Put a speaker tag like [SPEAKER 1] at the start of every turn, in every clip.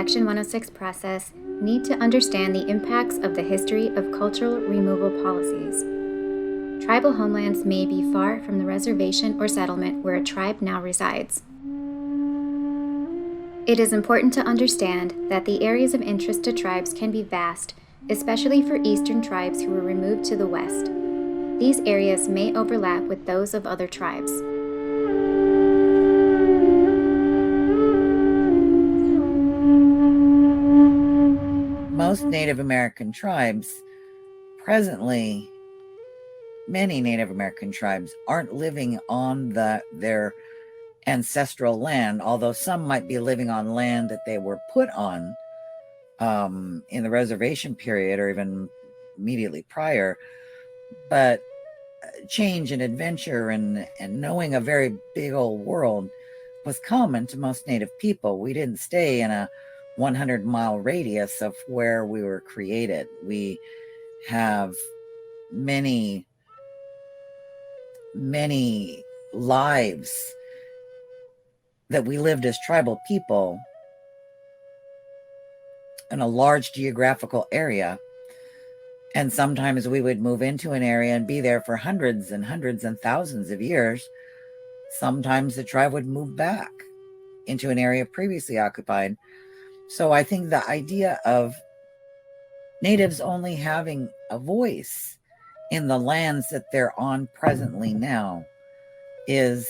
[SPEAKER 1] Section 106 process need to understand the impacts of the history of cultural removal policies. Tribal homelands may be far from the reservation or settlement where a tribe now resides. It is important to understand that the areas of interest to tribes can be vast, especially for eastern tribes who were removed to the west. These areas may overlap with those of other tribes.
[SPEAKER 2] Most Native American tribes presently, many Native American tribes aren't living on their ancestral land, although some might be living on land that they were put on in the reservation period or even immediately prior. But change and adventure and knowing a very big old world was common to most Native people. We didn't stay in a 100-mile radius of where we were created. We have many lives that we lived as tribal people in a large geographical area. And sometimes we would move into an area and be there for hundreds and thousands of years. Sometimes the tribe would move back into an area previously occupied. So I think the idea of natives only having a voice in the lands that they're on presently now is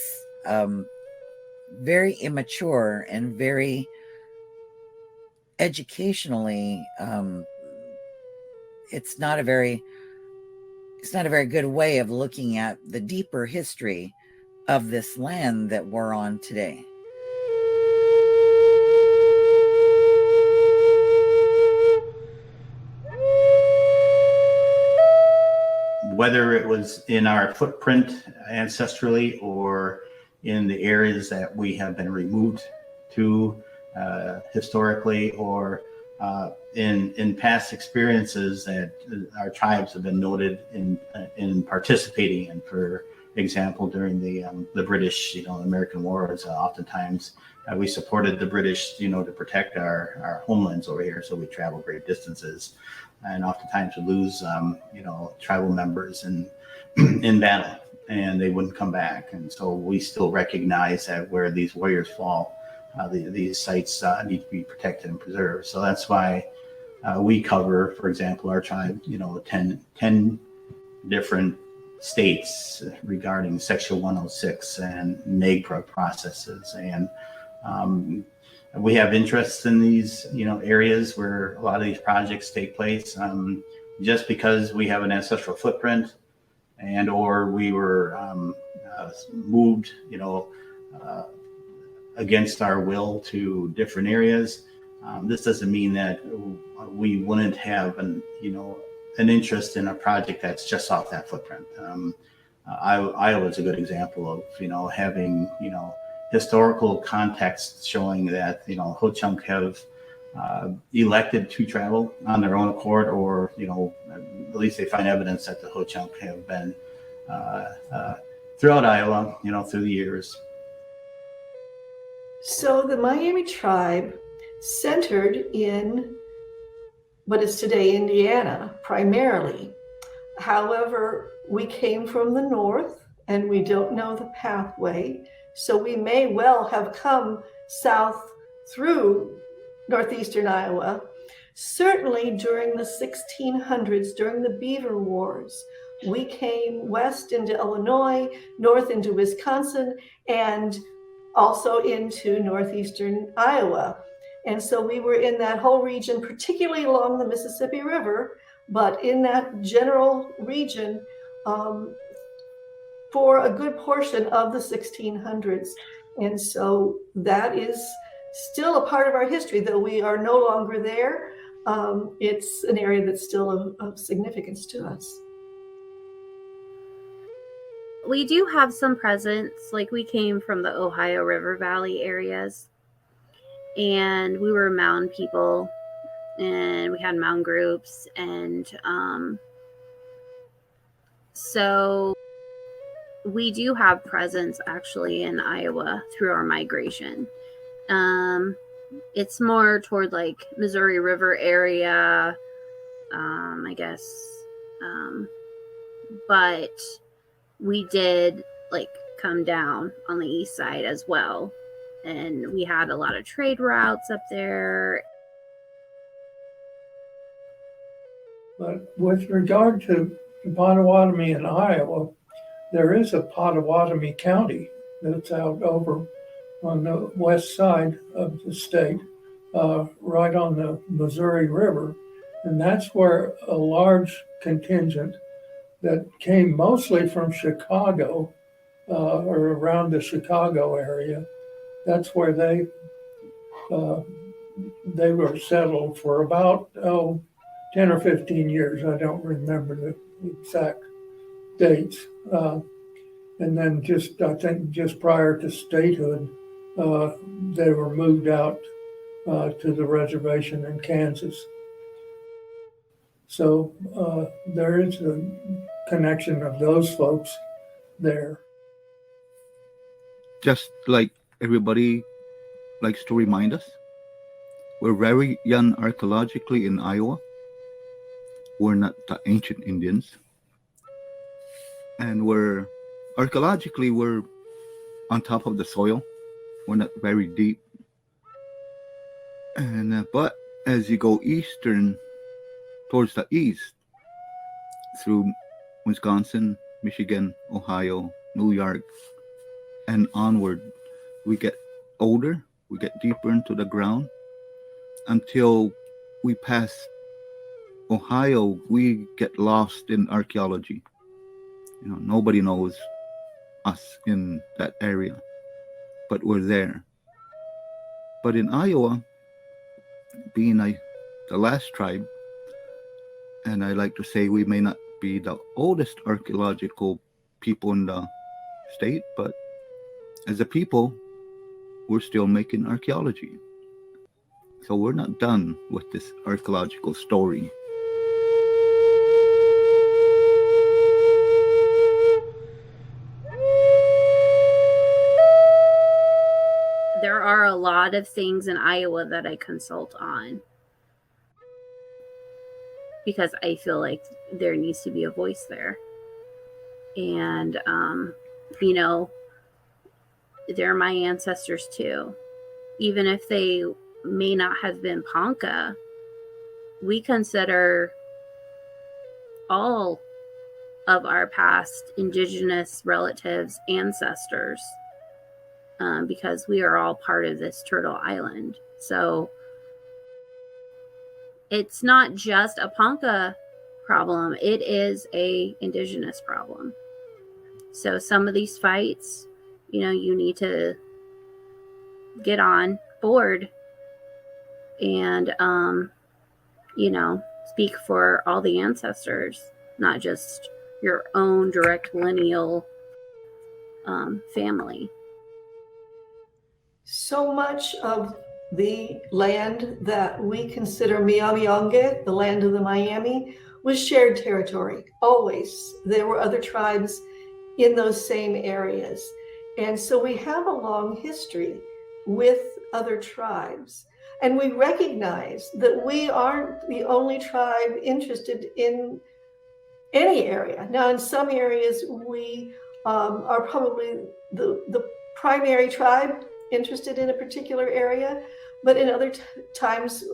[SPEAKER 2] very immature and very educationally it's not a very good way of looking at the deeper history of this land that we're on today.
[SPEAKER 3] Whether it was in our footprint ancestrally or in the areas that we have been removed to historically, or in past experiences that our tribes have been noted in participating in. For example, during the British, American wars, oftentimes we supported the British, to protect our homelands over here. So we travel great distances, and oftentimes we lose, tribal members in battle, and they wouldn't come back. And so we still recognize that where these warriors fall, these sites need to be protected and preserved. So that's why we cover, for example, our tribe, 10 different states regarding Section 106 and NAGPRA processes. And we have interests in these, areas where a lot of these projects take place. Just because we have an ancestral footprint and or we were moved, against our will to different areas, this doesn't mean that we wouldn't have an interest in a project that's just off that footprint. Iowa is a good example of having historical context showing that Ho-Chunk have elected to travel on their own accord, or at least they find evidence that the Ho-Chunk have been throughout Iowa, through the years.
[SPEAKER 4] So the Miami tribe centered in what is today Indiana, primarily. However, we came from the north and we don't know the pathway. So we may well have come south through northeastern Iowa. Certainly during the 1600s, during the Beaver Wars, we came west into Illinois, north into Wisconsin, and also into northeastern Iowa. And so we were in that whole region, particularly along the Mississippi River, but in that general region for a good portion of the 1600s. And so that is still a part of our history, though we are no longer there. It's an area that's still of significance to us.
[SPEAKER 5] We do have some presence, like we came from the Ohio River Valley areas, and we were mound people, and we had mound groups, and so we do have presence actually in Iowa through our migration. It's more toward like Missouri River area, I guess. But we did like come down on the east side as well. And we had a lot of trade routes up there.
[SPEAKER 6] But with regard to the Potawatomi in Iowa, there is a Potawatomi County that's out over on the west side of the state, right on the Missouri River. And that's where a large contingent that came mostly from Chicago, or around the Chicago area, that's where they were settled for about 10 or 15 years. I don't remember the exact dates. And then I think just prior to statehood, they were moved out to the reservation in Kansas. So there is a connection of those folks there.
[SPEAKER 7] Just like everybody likes to remind us, we're very young archaeologically in Iowa. We're not the ancient Indians. And archaeologically, we're on top of the soil. We're not very deep. And but as you go eastern, towards the east, through Wisconsin, Michigan, Ohio, New York, and onward, we get older, we get deeper into the ground, until we pass Ohio, we get lost in archaeology. Nobody knows us in that area, but we're there. But in Iowa, being the last tribe, and I like to say we may not be the oldest archaeological people in the state, but as a people, we're still making archaeology. So we're not done with this archaeological story.
[SPEAKER 5] There are a lot of things in Iowa that I consult on because I feel like there needs to be a voice there. And, they're my ancestors too. Even if they may not have been Ponca, we consider all of our past indigenous relatives ancestors, because we are all part of this Turtle Island. So it's not just a Ponca problem, it is a indigenous problem. So some of these fights, you need to get on board and, speak for all the ancestors, not just your own direct lineal family.
[SPEAKER 4] So much of the land that we consider Miami-Onge, the land of the Miami, was shared territory. Always. There were other tribes in those same areas. And so we have a long history with other tribes. And we recognize that we aren't the only tribe interested in any area. Now, in some areas, we are probably the primary tribe interested in a particular area, but in other times,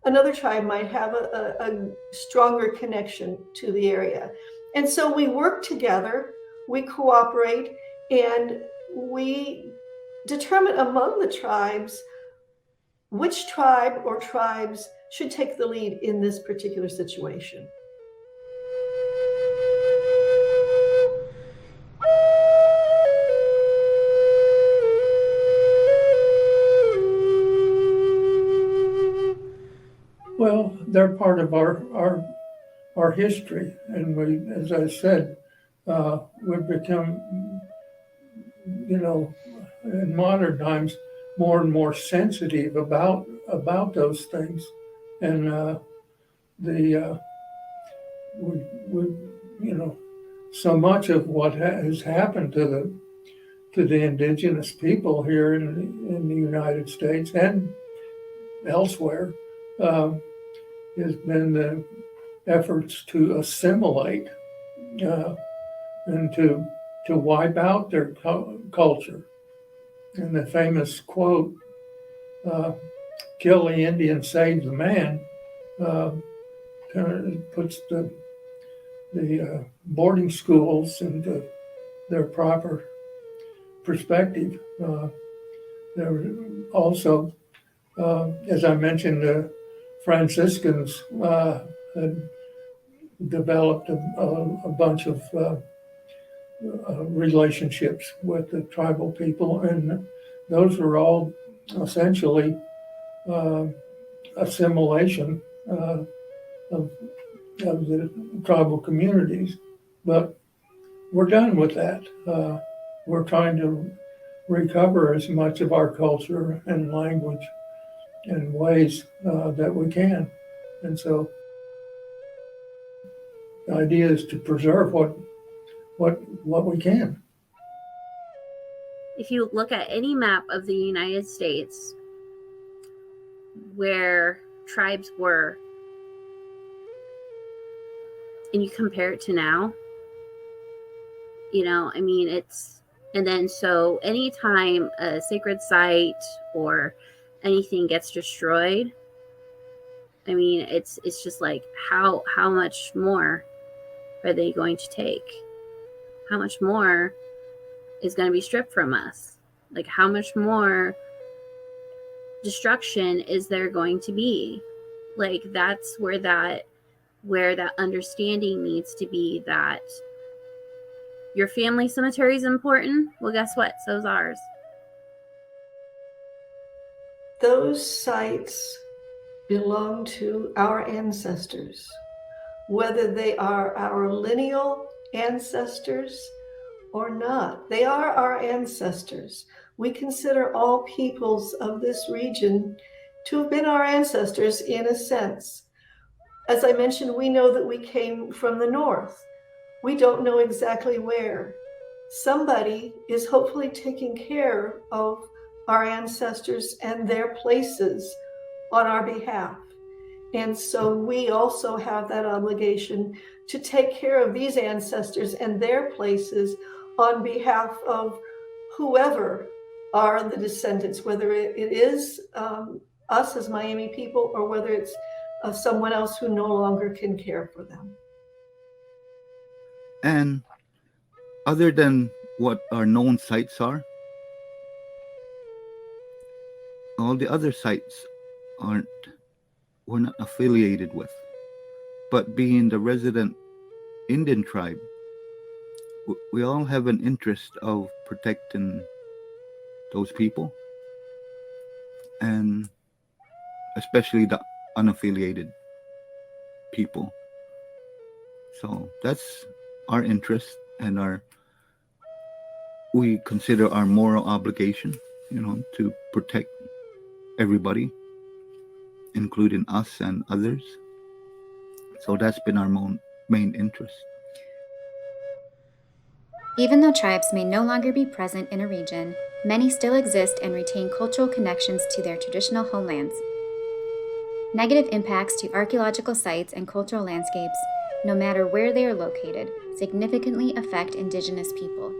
[SPEAKER 4] another tribe might have a stronger connection to the area. And so we work together, we cooperate, and we determine among the tribes which tribe or tribes should take the lead in this particular situation.
[SPEAKER 6] Well, they're part of our history, and we, as I said, we've become, in modern times, more and more sensitive about those things, and so much of what has happened to the indigenous people here in the United States and elsewhere, has been the efforts to assimilate and to wipe out their culture. And the famous quote, "Kill the Indian, save the man," puts the boarding schools into their proper perspective. There were also, as I mentioned, the Franciscans had developed a bunch of relationships with the tribal people, and those were all essentially assimilation of the tribal communities. But we're done with that. We're trying to recover as much of our culture and language and ways that we can. And so the idea is to preserve what we can.
[SPEAKER 5] If you look at any map of the United States where tribes were, and you compare it to now, and then so anytime a sacred site or anything gets destroyed, it's just like how much more are they going to take? How much more is going to be stripped from us? Like, how much more destruction is there going to be? Like, that's where that understanding needs to be, that your family cemetery is important. Well, guess what? So's ours.
[SPEAKER 4] Those sites belong to our ancestors, whether they are our lineal ancestors or not. They are our ancestors. We consider all peoples of this region to have been our ancestors in a sense. As I mentioned, we know that we came from the north. We don't know exactly where. Somebody is hopefully taking care of our ancestors and their places on our behalf. And so we also have that obligation to take care of these ancestors and their places on behalf of whoever are the descendants, whether it is us as Miami people or whether it's someone else who no longer can care for them.
[SPEAKER 7] And other than what our known sites are, all the other sites we're not affiliated with. But being the resident Indian tribe, we all have an interest of protecting those people, and especially the unaffiliated people. So that's our interest, and we consider our moral obligation, to protect everybody, including us and others. So that's been our main interest.
[SPEAKER 1] Even though tribes may no longer be present in a region, many still exist and retain cultural connections to their traditional homelands. Negative impacts to archaeological sites and cultural landscapes, no matter where they are located, significantly affect Indigenous people.